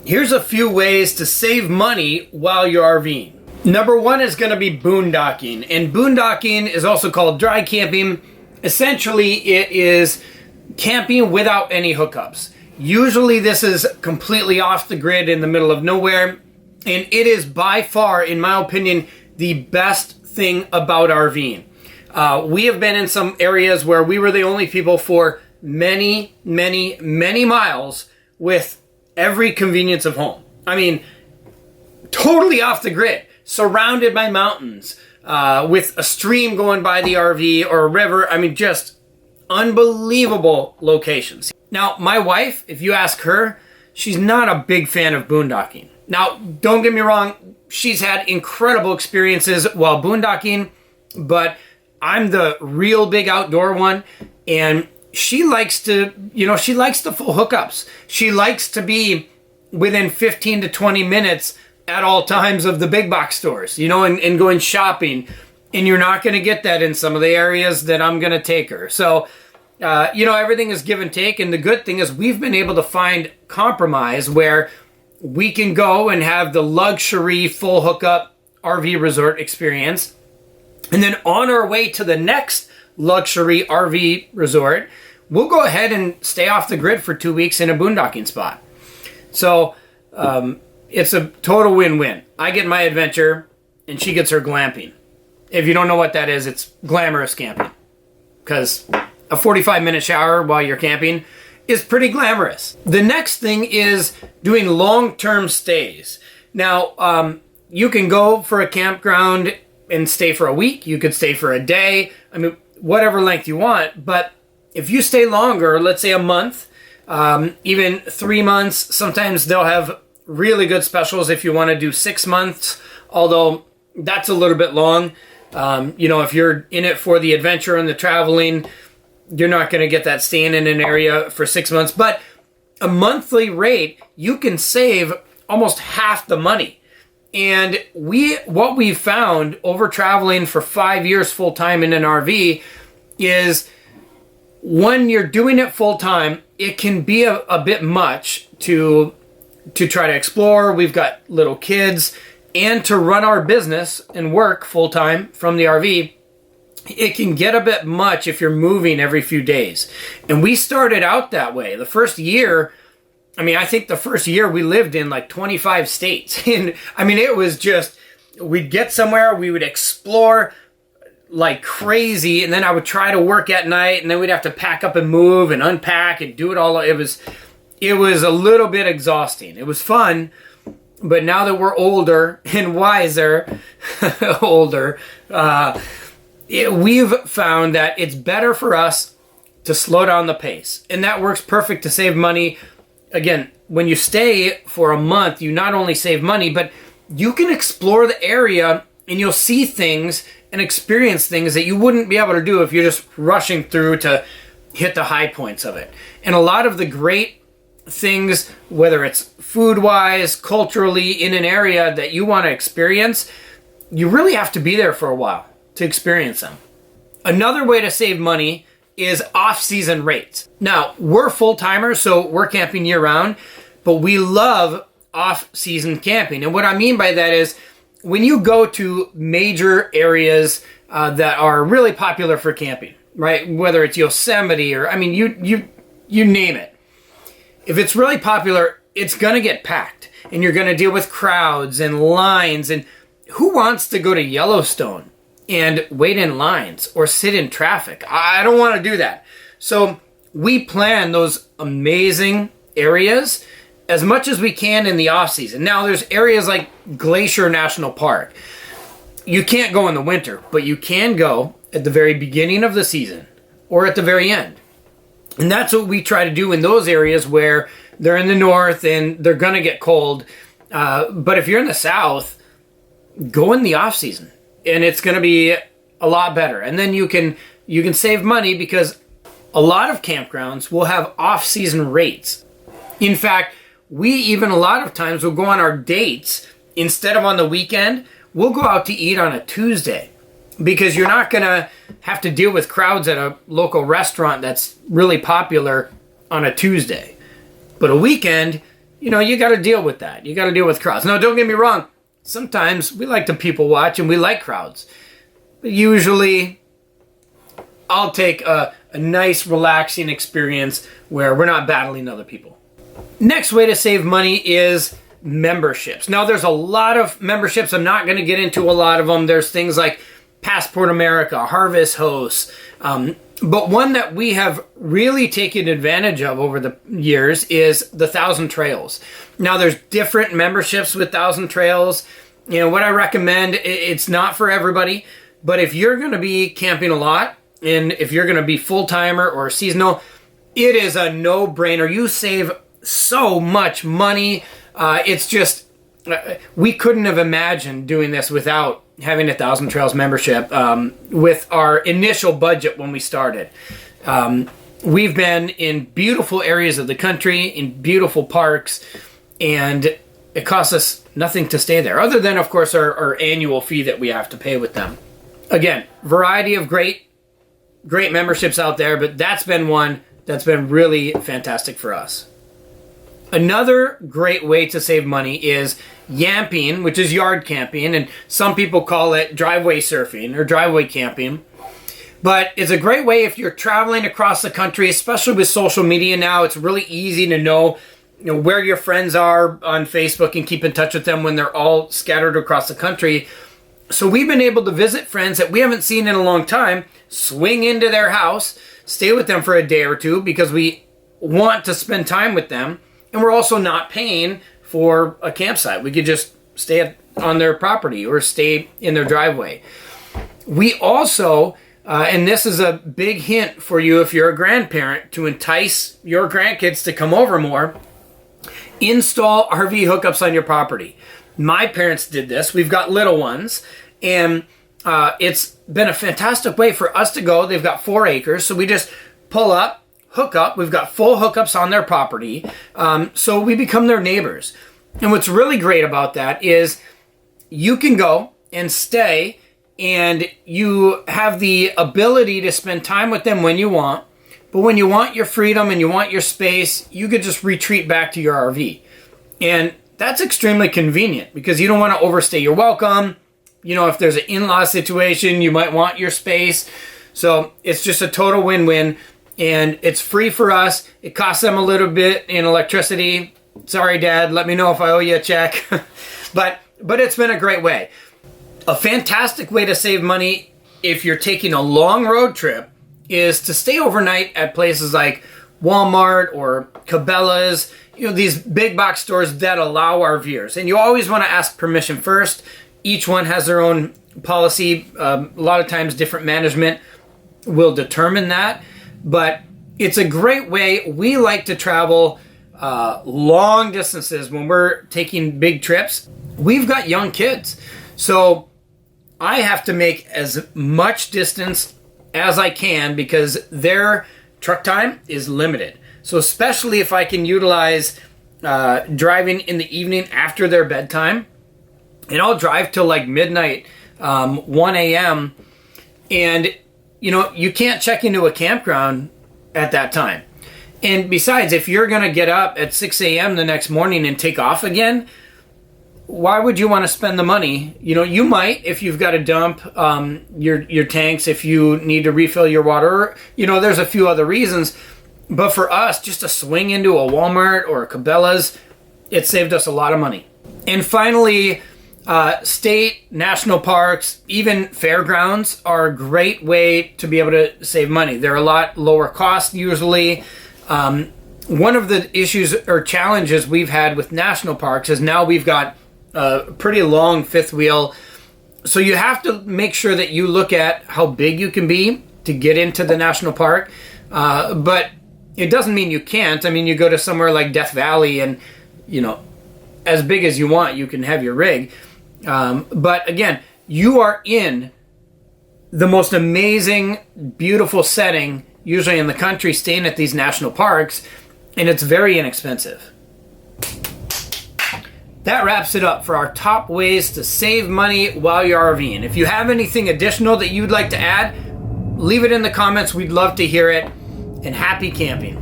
Here's a few ways to save money while you're RVing. Number one is going to be boondocking. And boondocking is also called dry camping. Essentially, it is camping without any hookups. Usually this is completely off the grid in the middle of nowhere. And it is by far, in my opinion, the best thing about RVing. We have been in some areas where we were the only people for many, many, many miles with every convenience of home. I mean, totally off the grid, surrounded by mountains, with a stream going by the RV or a river. I mean, just unbelievable locations. Now, my wife, if you ask her, she's not a big fan of boondocking. Now, don't get me wrong, she's had incredible experiences while boondocking, but I'm the real big outdoor one, and she likes to, she likes the full hookups. She likes to be within 15 to 20 minutes at all times of the big box stores, and going shopping. And you're not going to get that in some of the areas that I'm going to take her. So, everything is give and take. And the good thing is we've been able to find compromise where we can go and have the luxury full hookup RV resort experience. And then on our way to the next luxury RV resort, we'll go ahead and stay off the grid for 2 weeks in a boondocking spot. So it's a total win-win. I get my adventure and she gets her glamping. If you don't know what that is, it's glamorous camping. Because a 45-minute shower while you're camping is pretty glamorous. The next thing is doing long-term stays. Now, you can go for a campground and stay for a week. You could stay for a day. I mean, whatever length you want. But if you stay longer, let's say a month, even 3 months, sometimes they'll have really good specials if you want to do 6 months, although that's a little bit long. If you're in it for the adventure and the traveling, you're not going to get that staying in an area for 6 months. But a monthly rate, you can save almost half the money. And what we've found over traveling for 5 years full time in an RV is when you're doing it full time, it can be a bit much to try to explore. We've got little kids, and to run our business and work full time from the RV, it can get a bit much if you're moving every few days. And we started out that way. The first year, I think the first year we lived in like 25 states. And it was just, we'd get somewhere, we would explore like crazy, and then I would try to work at night, and then we'd have to pack up and move and unpack and do it all. It was a little bit exhausting. It was fun, but now that we're older and wiser, we've found that it's better for us to slow down the pace. And that works perfect to save money. Again, when you stay for a month, you not only save money, but you can explore the area and you'll see things and experience things that you wouldn't be able to do if you're just rushing through to hit the high points of it. And a lot of the great things, whether it's food-wise, culturally, in an area that you want to experience, you really have to be there for a while to experience them. Another way to save money is off-season rates. Now, we're full-timers, so we're camping year-round, but we love off-season camping. And what I mean by that is when you go to major areas that are really popular for camping, right? Whether it's Yosemite or, you name it. If it's really popular, it's going to get packed, and you're going to deal with crowds and lines. And who wants to go to Yellowstone and wait in lines or sit in traffic? I don't want to do that. So we plan those amazing areas as much as we can in the off season. Now, there's areas like Glacier National Park. You can't go in the winter, but you can go at the very beginning of the season or at the very end. And that's what we try to do in those areas where they're in the north and they're going to get cold. But if you're in the south, go in the off season and it's going to be a lot better. And then you can save money because a lot of campgrounds will have off season rates. In fact, we even a lot of times will go on our dates instead of on the weekend. We'll go out to eat on a Tuesday because you're not going to have to deal with crowds at a local restaurant that's really popular on a Tuesday. But a weekend, you got to deal with that. You got to deal with crowds. Now, don't get me wrong. Sometimes we like to people watch and we like crowds. But usually, I'll take a nice, relaxing experience where we're not battling other people. Next way to save money is memberships. Now, there's a lot of memberships. I'm not going to get into a lot of them. There's things like Passport America, Harvest Hosts, but one that we have really taken advantage of over the years is the 1,000 Trails. Now, there's different memberships with 1,000 Trails. What I recommend, it's not for everybody, but if you're going to be camping a lot, and if you're going to be full-timer or seasonal, it is a no-brainer. You save so much money. It's just, we couldn't have imagined doing this without having a 1,000 Trails membership with our initial budget when we started. We've been in beautiful areas of the country, in beautiful parks, and it costs us nothing to stay there, other than, of course, our annual fee that we have to pay with them. Again, variety of great memberships out there, but that's been one that's been really fantastic for us. Another great way to save money is yamping, which is yard camping, and some people call it driveway surfing or driveway camping. But it's a great way if you're traveling across the country, especially with social media now. It's really easy to know where your friends are on Facebook and keep in touch with them when they're all scattered across the country. So we've been able to visit friends that we haven't seen in a long time, swing into their house, stay with them for a day or two because we want to spend time with them. And we're also not paying for a campsite. We could just stay on their property or stay in their driveway. We also, and this is a big hint for you if you're a grandparent, to entice your grandkids to come over more, install RV hookups on your property. My parents did this. We've got little ones, and it's been a fantastic way for us to go. They've got 4 acres, so we just pull up, hook up. We've got full hookups on their property, so we become their neighbors. And what's really great about that is you can go and stay, and you have the ability to spend time with them when you want. But when you want your freedom and you want your space, you could just retreat back to your RV. And that's extremely convenient because you don't want to overstay your welcome. If there's an in-law situation, you might want your space. So it's just a total win-win. And it's free for us. It costs them a little bit in electricity. Sorry, Dad. Let me know if I owe you a check. but it's been a great way. A fantastic way to save money if you're taking a long road trip is to stay overnight at places like Walmart or Cabela's, these big box stores that allow RVers. And you always want to ask permission first. Each one has their own policy. A lot of times different management will determine that. But it's a great way. We like to travel long distances when we're taking big trips. We've got young kids. So I have to make as much distance as I can because their truck time is limited. So especially if I can utilize driving in the evening after their bedtime, and I'll drive till like midnight, 1 a.m. And you can't check into a campground at that time. And besides, if you're going to get up at 6 a.m. the next morning and take off again, why would you want to spend the money? You might if you've got to dump your tanks, if you need to refill your water. There's a few other reasons. But for us, just to swing into a Walmart or a Cabela's, it saved us a lot of money. And finally, state, national parks, even fairgrounds are a great way to be able to save money. They're a lot lower cost usually. One of the issues or challenges we've had with national parks is now we've got a pretty long fifth wheel. So you have to make sure that you look at how big you can be to get into the national park. But it doesn't mean you can't. I mean, you go to somewhere like Death Valley and, as big as you want, you can have your rig. But again, you are in the most amazing, beautiful setting, usually in the country, staying at these national parks, and it's very inexpensive. That wraps it up for our top ways to save money while you're RVing. If you have anything additional that you'd like to add, leave it in the comments. We'd love to hear it. And happy camping.